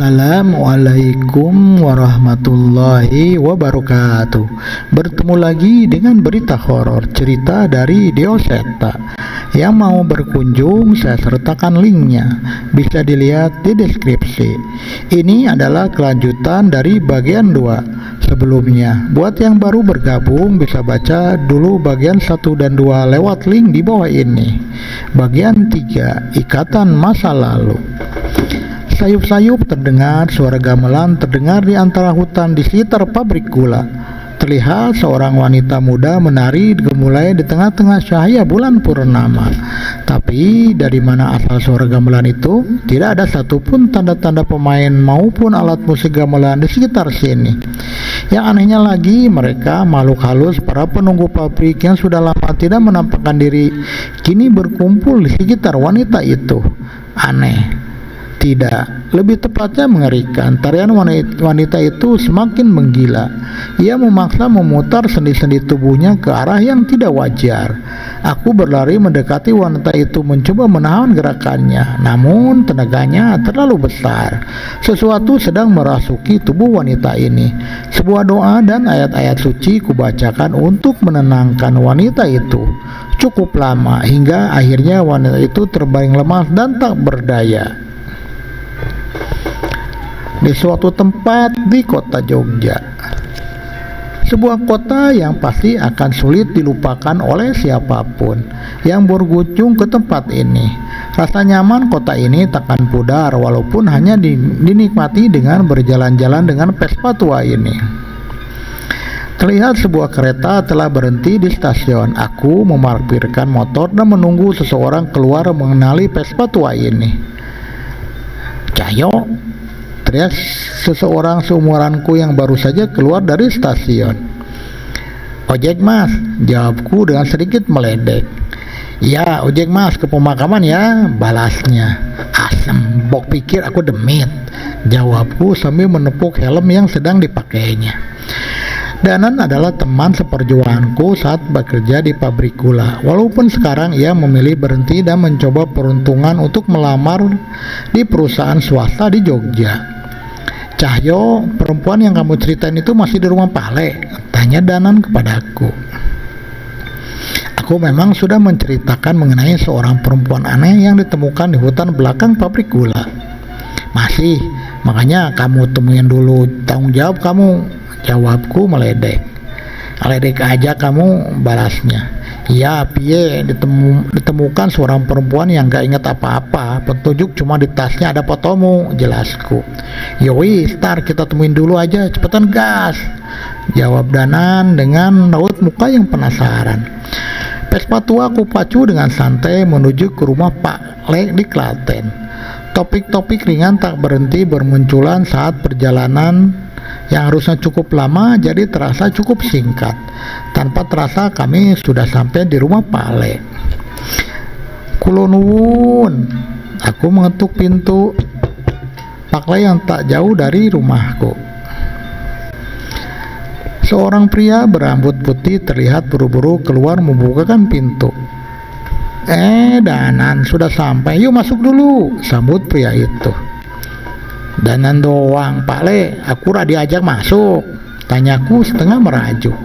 Assalamualaikum warahmatullahi wabarakatuh. Bertemu lagi dengan berita horor, cerita dari Dioseta. Yang mau berkunjung saya sertakan linknya, bisa dilihat di deskripsi. Ini adalah kelanjutan dari bagian 2 sebelumnya. Buat yang baru bergabung bisa baca dulu bagian 1 dan 2 lewat link di bawah ini. Bagian 3, ikatan masa lalu. Sayup-sayup terdengar suara gamelan terdengar di antara hutan di sekitar pabrik gula. Terlihat seorang wanita muda menari gemulai di tengah-tengah cahaya bulan purnama. Tapi dari mana asal suara gamelan itu? Tidak ada satupun tanda-tanda pemain maupun alat musik gamelan di sekitar sini. Yang anehnya lagi, mereka makhluk halus para penunggu pabrik yang sudah lama tidak menampakkan diri kini berkumpul di sekitar wanita itu. Aneh. Tidak, lebih tepatnya mengerikan. Tarian wanita itu semakin menggila. Ia memaksa memutar sendi-sendi tubuhnya ke arah yang tidak wajar. Aku berlari mendekati wanita itu mencoba menahan gerakannya, namun tenaganya terlalu besar. Sesuatu sedang merasuki tubuh wanita ini. Sebuah doa dan ayat-ayat suci kubacakan untuk menenangkan wanita itu. Cukup lama hingga akhirnya wanita itu terbaring lemas dan tak berdaya. Di suatu tempat di kota Jogja, sebuah kota yang pasti akan sulit dilupakan oleh siapapun yang berkunjung ke tempat ini. Rasa nyaman kota ini takkan pudar walaupun hanya dinikmati dengan berjalan-jalan dengan Vespa tua ini. Terlihat sebuah kereta telah berhenti di stasiun. Aku memarkirkan motor dan menunggu seseorang keluar mengenali Vespa tua ini. Cahyo, teriak seseorang seumuranku yang baru saja keluar dari stasiun. Ojek mas, jawabku dengan sedikit meledek. Ya ojek mas, ke pemakaman ya, balasnya. Asem, bok pikir aku demit, jawabku sambil menepuk helm yang sedang dipakainya. Danan adalah teman seperjuanganku saat bekerja di pabrik gula. Walaupun sekarang ia memilih berhenti dan mencoba peruntungan untuk melamar di perusahaan swasta di Jogja. Cahyo, perempuan yang kamu ceritain itu masih di rumah Pale? Tanya Danan kepadaku. Aku memang sudah menceritakan mengenai seorang perempuan aneh yang ditemukan di hutan belakang pabrik gula. Masih, makanya kamu temuin dulu, tanggung jawab kamu, jawabku meledek. Meledek aja kamu, balasnya. Ya piye, ditemukan seorang perempuan yang gak ingat apa-apa, petunjuk cuma di tasnya ada fotomu, jelasku. Yoi, ntar kita temuin dulu aja, cepetan gas, jawab Danan dengan raut muka yang penasaran. Vespa tua aku pacu dengan santai menuju ke rumah Pak Le di Klaten. Topik-topik ringan tak berhenti bermunculan saat perjalanan yang harusnya cukup lama jadi terasa cukup singkat. Tanpa terasa kami sudah sampai di rumah Pak Le. Kulo nuwun. Aku mengetuk pintu Pak Le yang tak jauh dari rumahku. Seorang pria berambut putih terlihat buru-buru keluar membukakan pintu. Danan sudah sampai, yuk masuk dulu, sambut pria itu. Danan doang Pak Le, aku udah diajak masuk, tanyaku setengah merajuk.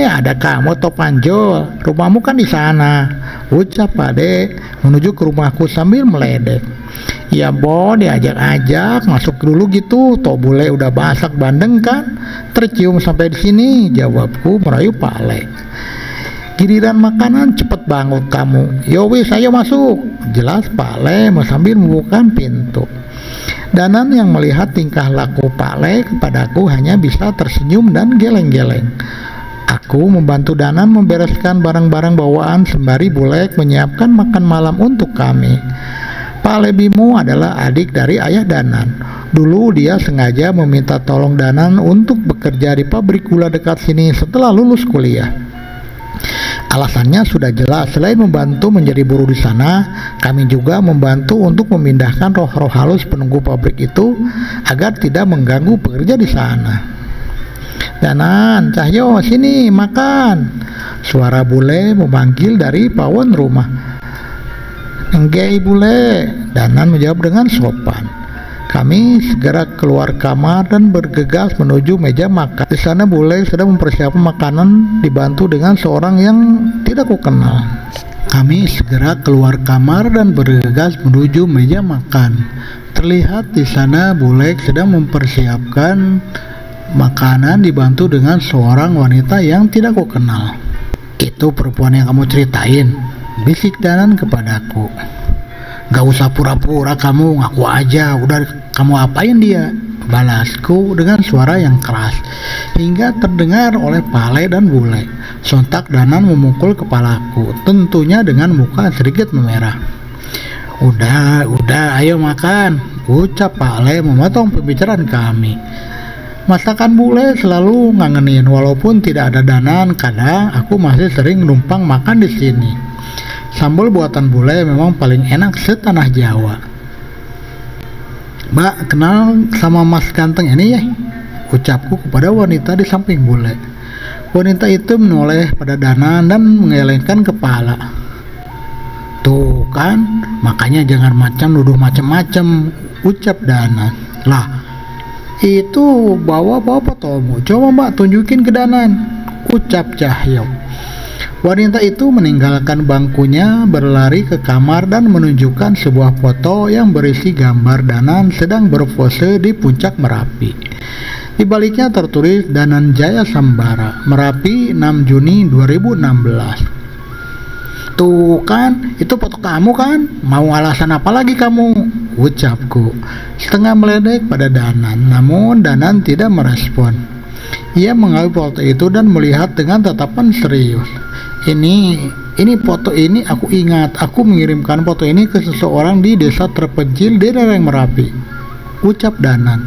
Ada kamu Topanjo, rumahmu kan di sana, ucap Pak Le menuju ke rumahku sambil meledek. Ya bo, diajak-ajak masuk dulu gitu, toh bule udah masak bandeng kan, tercium sampai di sini, jawabku merayu Pak Le. Giliran makanan cepet banget kamu, yowis ayo masuk, jelas Pak Le sambil membuka pintu. Danan yang melihat tingkah laku Pak Le kepadaku hanya bisa tersenyum dan geleng-geleng. Aku membantu Danan membereskan barang-barang bawaan sembari Bulek menyiapkan makan malam untuk kami. Pak Le Bimo adalah adik dari ayah Danan. Dulu dia sengaja meminta tolong Danan untuk bekerja di pabrik gula dekat sini setelah lulus kuliah. Alasannya sudah jelas, selain membantu menjadi buruh di sana, kami juga membantu untuk memindahkan roh-roh halus penunggu pabrik itu agar tidak mengganggu pekerja di sana. Danan, Cahyo, sini makan. Suara bule memanggil dari pawon rumah. Enggak bule, Danan menjawab dengan sopan. Kami segera keluar kamar dan bergegas menuju meja makan. Di sana bule sedang mempersiapkan makanan dibantu dengan seorang yang tidak kukenal. Kami segera keluar kamar dan bergegas menuju meja makan. Terlihat di sana bule sedang mempersiapkan makanan dibantu dengan seorang wanita yang tidak kukenal. Itu perempuan yang kamu ceritain, bisik Danan kepadaku. Gak usah pura-pura kamu, ngaku aja, udah kamu apain dia? Balasku dengan suara yang keras, hingga terdengar oleh Pale dan bule. Sontak Danan memukul kepalaku, tentunya dengan muka sedikit memerah. Udah, ayo makan, ucap Pale memotong pembicaraan kami. Masakan bule selalu ngangenin, walaupun tidak ada Danan, kadang aku masih sering numpang makan di sini. Sambal buatan bule memang paling enak setanah Jawa. Mbak, kenal sama Mas ganteng ini ya? Ucapku kepada wanita di samping bule. Wanita itu menoleh pada Danan dan mengelengkan kepala. Tuh kan, makanya jangan nuduh macam-macam, ucap Danan. Lah, itu bawa-bawa fotomu. Coba Mbak tunjukin ke Danan, ucap Cahyo. Wanita itu meninggalkan bangkunya, berlari ke kamar dan menunjukkan sebuah foto yang berisi gambar Danan sedang berpose di puncak Merapi. Di baliknya tertulis Danan Jaya Sambara, Merapi 6 Juni 2016. Tuh kan, itu foto kamu kan? Mau alasan apa lagi kamu? Ucapku, setengah meledek pada Danan, namun Danan tidak merespon. Ia mengambil foto itu dan melihat dengan tatapan serius. Ini foto ini aku ingat, aku mengirimkan foto ini ke seseorang di desa terpencil di lereng Merapi, ucap Danan.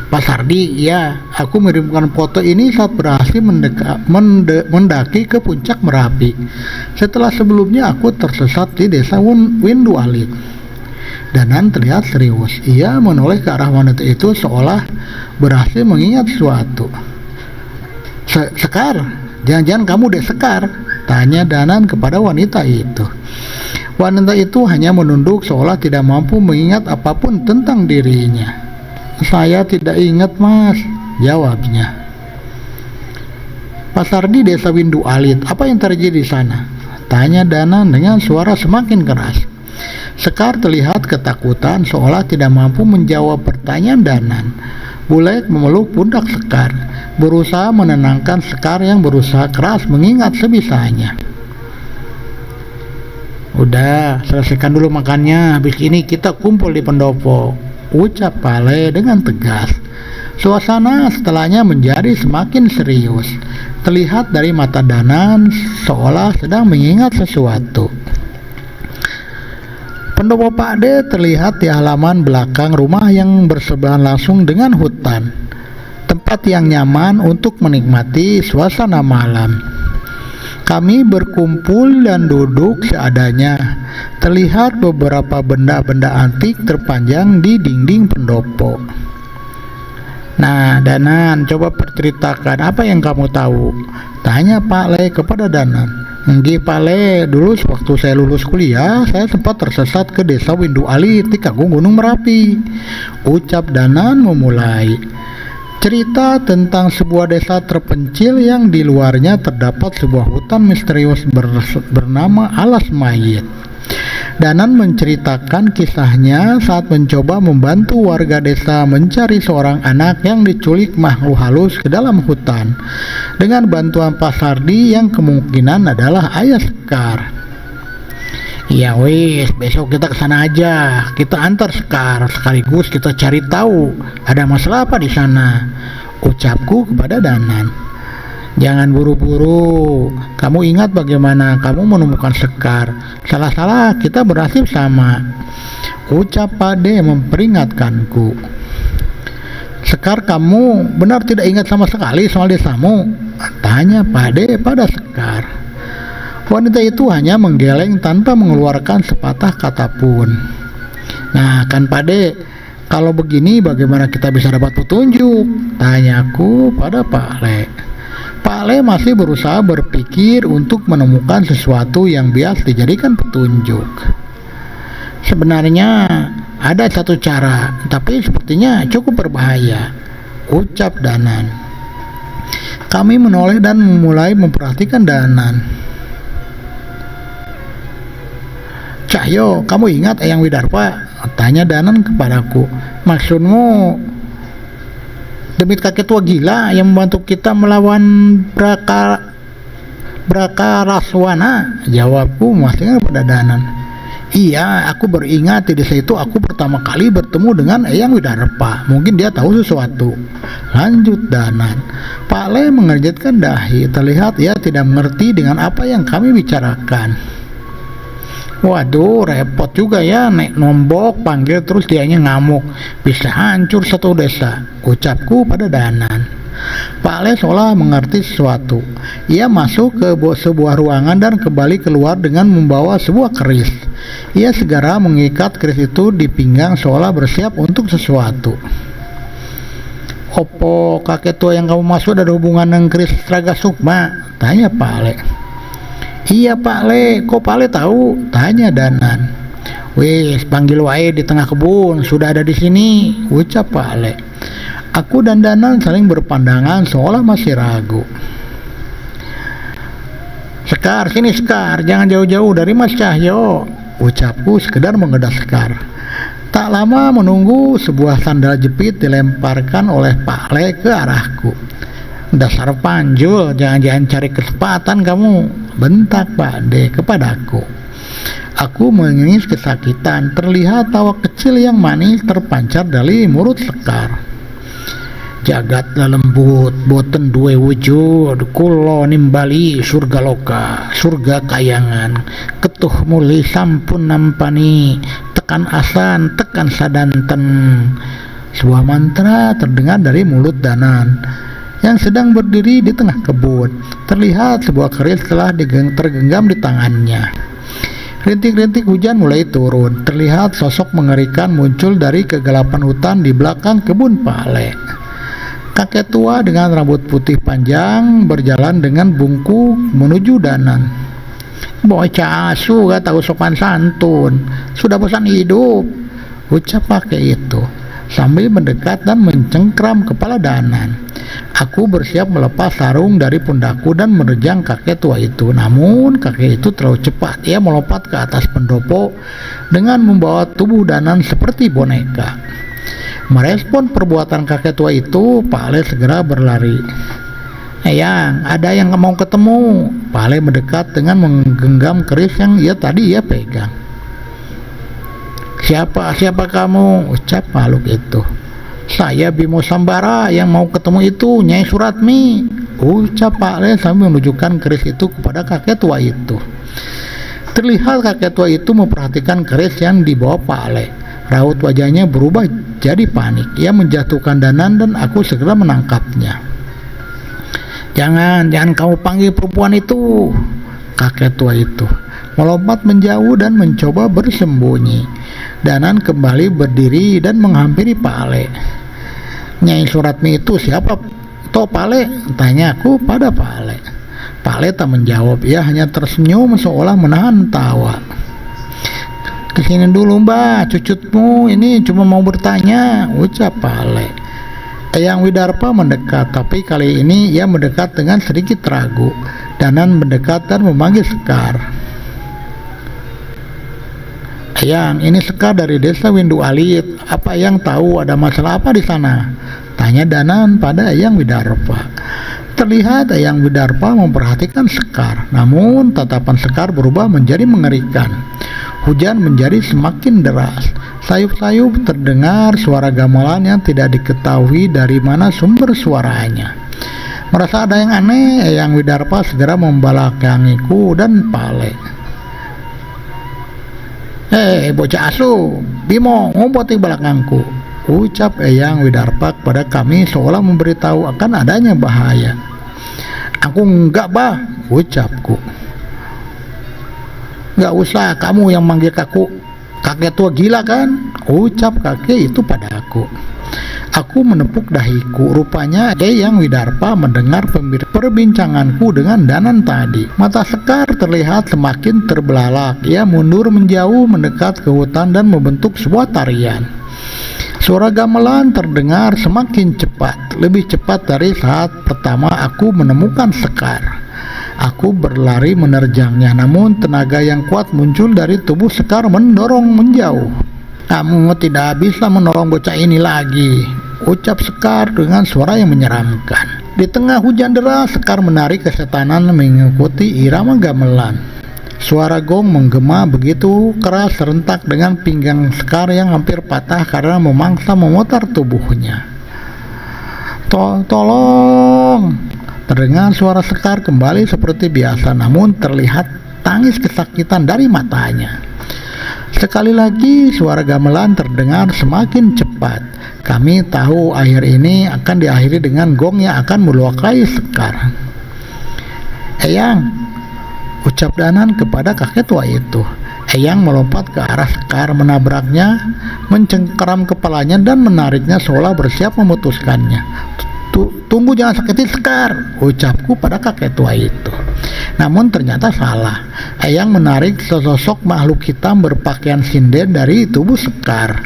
Pak Sardi, ya, aku mengirimkan foto ini saat berhasil mendaki ke puncak Merapi. Setelah sebelumnya aku tersesat di desa Windu Alit. Danan terlihat serius. Ia menoleh ke arah wanita itu seolah berhasil mengingat sesuatu. Sekar, jangan-jangan kamu deh Sekar? Tanya Danan kepada wanita itu. Wanita itu hanya menunduk seolah tidak mampu mengingat apapun tentang dirinya. Saya tidak ingat Mas, jawabnya. Pak Sardi, desa Windu Alit, apa yang terjadi di sana? Tanya Danan dengan suara semakin keras. Sekar terlihat ketakutan seolah tidak mampu menjawab pertanyaan Danan. Bule memeluk pundak Sekar, berusaha menenangkan Sekar yang berusaha keras mengingat sebisanya. Udah, selesaikan dulu makannya, habis ini kita kumpul di pendopo, ucap Pale dengan tegas. Suasana setelahnya menjadi semakin serius. Terlihat dari mata Danan seolah sedang mengingat sesuatu. Pendopo Pak D terlihat di halaman belakang rumah yang bersebelahan langsung dengan hutan. Tempat yang nyaman untuk menikmati suasana malam. Kami berkumpul dan duduk seadanya. Terlihat beberapa benda-benda antik terpanjang di dinding pendopo. Nah, Danan, coba perceritakan apa yang kamu tahu, tanya Pak Le kepada Danan. Nggih Pak Le, dulu waktu saya lulus kuliah, saya sempat tersesat ke desa Windu Alit di Kagung Gunung Merapi, ucap Danan memulai. Cerita tentang sebuah desa terpencil yang di luarnya terdapat sebuah hutan misterius bernama Alas Mayit. Danan menceritakan kisahnya saat mencoba membantu warga desa mencari seorang anak yang diculik makhluk halus ke dalam hutan dengan bantuan Pak Sardi yang kemungkinan adalah ayah Sekar. Ya wis, besok kita kesana aja, kita antar Sekar, sekaligus kita cari tahu ada masalah apa di sana, ucapku kepada Danan. Jangan buru-buru, kamu ingat bagaimana kamu menemukan Sekar. Salah-salah kita berhasil sama, ucap Pak D memperingatkanku. Sekar, kamu benar tidak ingat sama sekali soal desamu? Tanya Pak D pada Sekar. Wanita itu hanya menggeleng tanpa mengeluarkan sepatah kata pun. Nah kan Pak D, kalau begini bagaimana kita bisa dapat petunjuk? Tanyaku pada Pak Le. Pak Le masih berusaha berpikir untuk menemukan sesuatu yang biasa dijadikan petunjuk. Sebenarnya ada satu cara, tapi sepertinya cukup berbahaya, ucap Danan. Kami menoleh dan mulai memperhatikan Danan. Cahyo, kamu ingat Eyang Widarpa? Tanya Danan kepadaku. Maksudmu demit kakek tua gila yang membantu kita melawan Brakaraswana? Jawabku memastikan pada Danan. Iya, aku beringat di desa itu aku pertama kali bertemu dengan Eyang Widarpa. Mungkin dia tahu sesuatu. Lanjut Danan. Pak Le mengerjitkan dahi. Terlihat ia tidak mengerti dengan apa yang kami bicarakan. Waduh, repot juga ya, nek nombok panggil terus dianya ngamuk. Bisa hancur satu desa, ucapku pada Danan. Pak Le seolah mengerti sesuatu. Ia masuk ke sebuah ruangan dan kembali keluar dengan membawa sebuah keris. Ia segera mengikat keris itu di pinggang seolah bersiap untuk sesuatu. Opo kakek tua yang kamu maksud ada hubungan dengan keris Traga Sukma? Tanya Pak Le. Iya Pak Le, kok Pak Le tahu? Tanya Danan. Wis, panggil wae di tengah kebun, sudah ada di sini, ucap Pak Le. Aku dan Danan saling berpandangan seolah masih ragu. Sekar, sini Sekar, jangan jauh-jauh dari Mas Cahyo, ucapku sekedar mengedas Sekar. Tak lama menunggu, sebuah sandal jepit dilemparkan oleh Pak Le ke arahku. Dasar panjul, jangan-jangan cari kesempatan kamu, bentak Pak D kepadaku. Aku menangis kesakitan, terlihat tawa kecil yang manis terpancar dari mulut Sekar. Jagat lembut, boten duwe wujud, kulo nimbali surga loka, surga kayangan, ketuh muli sampun nampani, tekan asan, tekan sadanten. Sebuah mantra terdengar dari mulut Danan yang sedang berdiri di tengah kebun. Terlihat sebuah keris telah tergenggam di tangannya. Rintik-rintik hujan mulai turun. Terlihat sosok mengerikan muncul dari kegelapan hutan di belakang kebun Pak Le. Kakek tua dengan rambut putih panjang berjalan dengan bungkuk menuju Danan. Bocah asu gak tahu sopan santun, sudah bosan hidup, ucap kakek itu sambil mendekat dan mencengkram kepala Danan. Aku bersiap melepas sarung dari pundakku dan menerjang kakek tua itu. Namun kakek itu terlalu cepat. Ia melompat ke atas pendopo dengan membawa tubuh Danan seperti boneka. Merespon perbuatan kakek tua itu, Pak Le segera berlari. Eyang, ada yang mau ketemu. Pak Le mendekat dengan menggenggam keris yang tadi ia pegang. Siapa kamu? Ucap makhluk itu. Saya Bimo Sambara, yang mau ketemu itu Nyai Suratmi, ucap Pak Le sambil menunjukkan keris itu kepada kakek tua itu. Terlihat kakek tua itu memperhatikan keris yang dibawa Pak Le. Raut wajahnya berubah jadi panik. Ia menjatuhkan Danan dan aku segera menangkapnya. Jangan kamu panggil perempuan itu, kakek tua itu melompat menjauh dan mencoba bersembunyi. Danan kembali berdiri dan menghampiri Pak Le. Nyai Suratmi itu siapa? Toh Pak Le? Tanyaku pada Pak Le. Pak Le tak menjawab, ia hanya tersenyum seolah menahan tawa. Kesini dulu Mbak, cucutmu ini cuma mau bertanya, ucap Pak Le. Eyang Widarpa mendekat, tapi kali ini ia mendekat dengan sedikit ragu. Danan mendekat dan memanggil Sekar. Eyang, ini Sekar dari desa Windu Alit. Apa Eyang tahu ada masalah apa di sana? Tanya Danan pada Eyang Widarpa. Terlihat Eyang Widarpa memperhatikan Sekar, namun tatapan Sekar berubah menjadi mengerikan. Hujan menjadi semakin deras. Sayup-sayup terdengar suara gamelan yang tidak diketahui dari mana sumber suaranya. Merasa ada yang aneh, Eyang Widarpa segera membelakangiku dan Pak Le. Hei bocah asu, Bimo ngumpet di belakangku, ucap Eyang Widarpa kepada kami seolah memberitahu akan adanya bahaya. Aku enggak bah, ucapku. Enggak usah, kamu yang manggil kakek tua gila kan, ucap kakek itu padaku. Aku menepuk dahiku. Rupanya Eyang Widarpa mendengar perbincanganku dengan Danan tadi. Mata Sekar terlihat semakin terbelalak. Ia mundur menjauh, mendekat ke hutan dan membentuk sebuah tarian. Suara gamelan terdengar semakin cepat, lebih cepat dari saat pertama aku menemukan Sekar. Aku berlari menerjangnya, namun tenaga yang kuat muncul dari tubuh Sekar mendorong menjauh. "Kamu tidak bisa menolong bocah ini lagi," ucap Sekar dengan suara yang menyeramkan. Di tengah hujan deras, Sekar menari kesetanan mengikuti irama gamelan. Suara gong menggema begitu keras serentak dengan pinggang Sekar yang hampir patah karena memangsa memutar tubuhnya. Tolong!" Terdengar suara Sekar kembali seperti biasa, namun terlihat tangis kesakitan dari matanya. Sekali lagi suara gamelan terdengar semakin cepat. Kami tahu akhir ini akan diakhiri dengan gong yang akan melukai Sekar. "Eyang," ucap Danan kepada kakek tua itu. Eyang melompat ke arah Sekar, menabraknya, mencengkeram kepalanya dan menariknya seolah bersiap memutuskannya. "Tunggu, jangan sakiti Sekar," ucapku pada kakek tua itu. Namun ternyata salah. Eyang menarik sesosok makhluk hitam berpakaian sinden dari tubuh Sekar.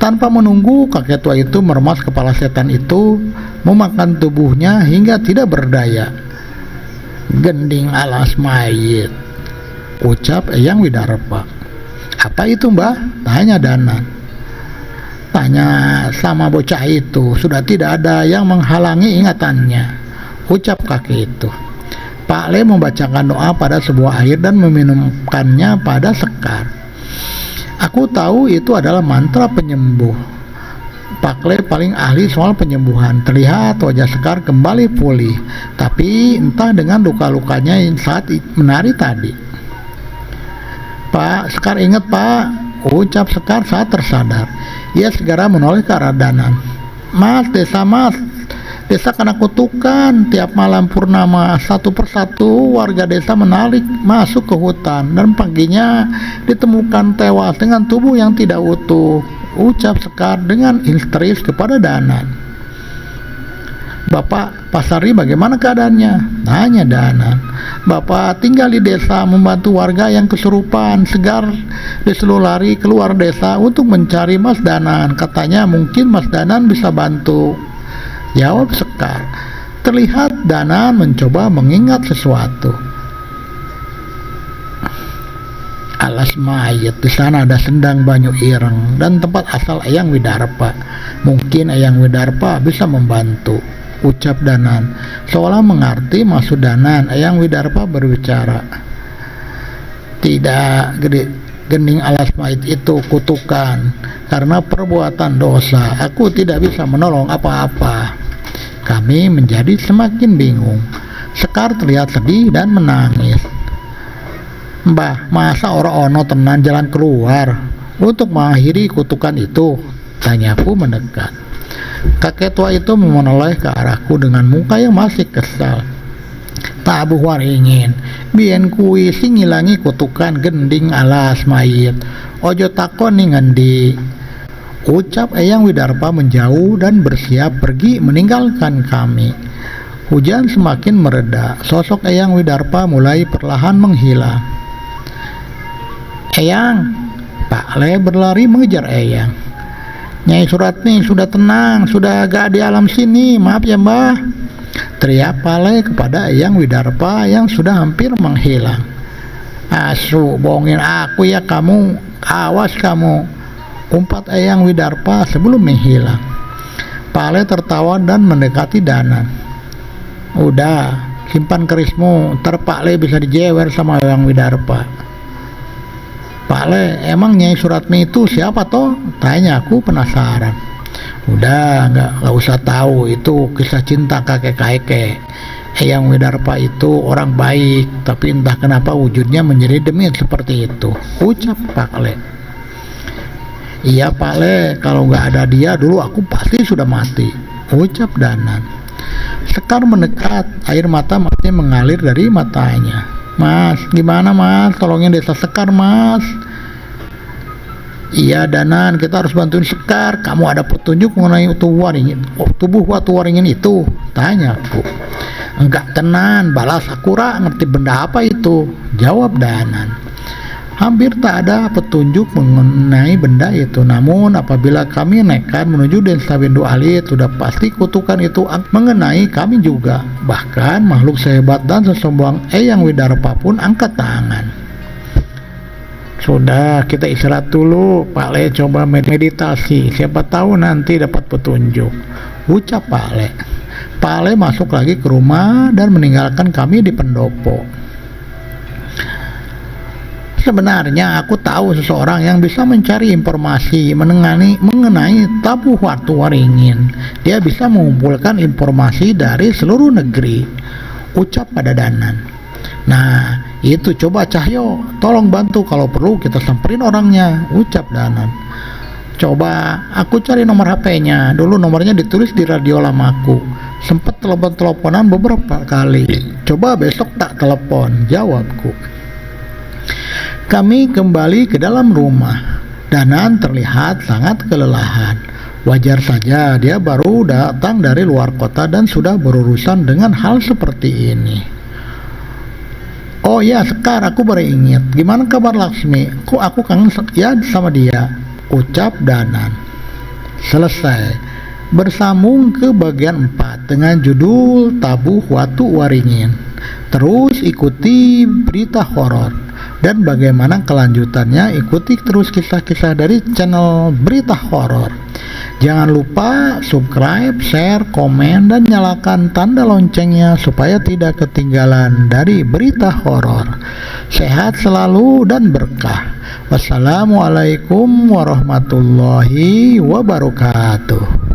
Tanpa menunggu, kakek tua itu meremas kepala setan itu, memakan tubuhnya hingga tidak berdaya. "Gending alas mayit," ucap Eyang Widarpa. "Apa itu, Mbah?" tanya Danan. "Tanya sama bocah itu, sudah tidak ada yang menghalangi ingatannya," ucap kakek itu. Pak Le membacakan doa pada sebuah air dan meminumkannya pada Sekar. Aku tahu itu adalah mantra penyembuh. Pak Le paling ahli soal penyembuhan. Terlihat wajah Sekar kembali pulih, tapi entah dengan luka-lukanya saat menari tadi. "Pak, Sekar ingat, Pak," ucap Sekar saat tersadar. Ia segera menoleh ke arah Danan. Mas, desa kena kutukan. Tiap malam purnama, satu persatu warga desa menarik masuk ke hutan, dan paginya ditemukan tewas dengan tubuh yang tidak utuh," ucap Sekar dengan histeris kepada Danan. "Bapak, Pasari bagaimana keadaannya?" tanya Danan. "Bapak tinggal di desa membantu warga yang kesurupan. Segar disuruh lari keluar desa untuk mencari Mas Danan. Katanya mungkin Mas Danan bisa bantu," jawab Sekar. Terlihat Danan mencoba mengingat sesuatu. "Alas mayat, di sana ada sendang banyu ireng dan tempat asal Eyang Widarpa. Mungkin Eyang Widarpa bisa membantu," ucap Danan. Seolah mengerti maksud Danan, Eyang Widarpa berbicara. "Tidak, gending alas mayat itu kutukan. Karena perbuatan dosa, aku tidak bisa menolong apa-apa." Kami menjadi semakin bingung. Sekar terlihat sedih dan menangis. "Mbah, masa orang ono tenan jalan keluar untuk mengakhiri kutukan itu?" tanyaku mendekat. Kakek tua itu menoleh ke arahku dengan muka yang masih kesal. "Tabuh waringin, bien kui sing ngilangi kutukan gending alas mayit. Ojo takon ning ngendi," ucap Eyang Widarpa menjauh dan bersiap pergi meninggalkan kami. Hujan semakin mereda. Sosok Eyang Widarpa mulai perlahan menghilang. "Eyang!" Pak Le berlari mengejar Eyang. "Nyai Suratni sudah tenang, sudah agak di alam sini, maaf ya Mbah," teriak Pak Le kepada Eyang Widarpa yang sudah hampir menghilang. "Asu, bohongin aku ya kamu, awas kamu," umpat Eyang Widarpa sebelum menghilang. Pale tertawa dan mendekati Danan. "Udah, simpan kerismu, ntar Pak Le bisa dijewer sama Eyang Widarpa." "Pak Le, emang Nyai Suratmi itu siapa toh?" tanya aku penasaran. "Udah, nggak usah tahu, itu kisah cinta kakek-kakek. Eyang Widarpa itu orang baik, tapi entah kenapa wujudnya menjadi demit seperti itu," ucap Pak Le. "Iya Pak Le, kalau nggak ada dia dulu aku pasti sudah mati," ucap Danan. Sekar mendekat, air mata masih mengalir dari matanya. "Mas, gimana Mas? Tolongin desa Sekar Mas." "Iya Danan, kita harus bantuin Sekar. Kamu ada petunjuk mengenai tubuh Watu Waringin itu?" tanya aku. Enggak tenan, balas Sakura, ngerti benda apa itu? Jawab Danan. Hampir tak ada petunjuk mengenai benda itu. Namun apabila kami nekat menuju desa Windu Alit, sudah pasti kutukan itu mengenai kami juga. Bahkan makhluk sehebat dan sesombong Eyang Widarpa pun angkat tangan. Sudah, kita istirahat dulu. Pak Le coba meditasi, siapa tahu nanti dapat petunjuk, ucap Pak Le. Pak Le masuk lagi ke rumah dan meninggalkan kami di pendopo. Sebenarnya aku tahu seseorang yang bisa mencari informasi mengenai Tabuh Watu Waringin. Dia bisa mengumpulkan informasi dari seluruh negeri, ucap pada Danan. Nah, itu coba Cahyo, tolong bantu, kalau perlu kita samperin orangnya, ucap Danan. Coba aku cari nomor HP-nya. Dulu nomornya ditulis di radio lamaku. Sempat telepon-teleponan beberapa kali. Coba besok tak telepon, jawabku. Kami kembali ke dalam rumah. Danan terlihat sangat kelelahan. Wajar saja, dia baru datang dari luar kota dan sudah berurusan dengan hal seperti ini. Oh ya, Sekar, aku baru ingat. Gimana kabar Laksmi? Kok aku kangen ya sama dia, ucap Danan. Selesai. Bersambung ke bagian 4 dengan judul Tabuh Watu Waringin. Terus ikuti berita horor dan bagaimana kelanjutannya, ikuti terus kisah-kisah dari channel Berita Horor. Jangan lupa subscribe, share, komen, dan nyalakan tanda loncengnya supaya tidak ketinggalan dari berita horor. Sehat selalu dan berkah. Wassalamualaikum warahmatullahi wabarakatuh.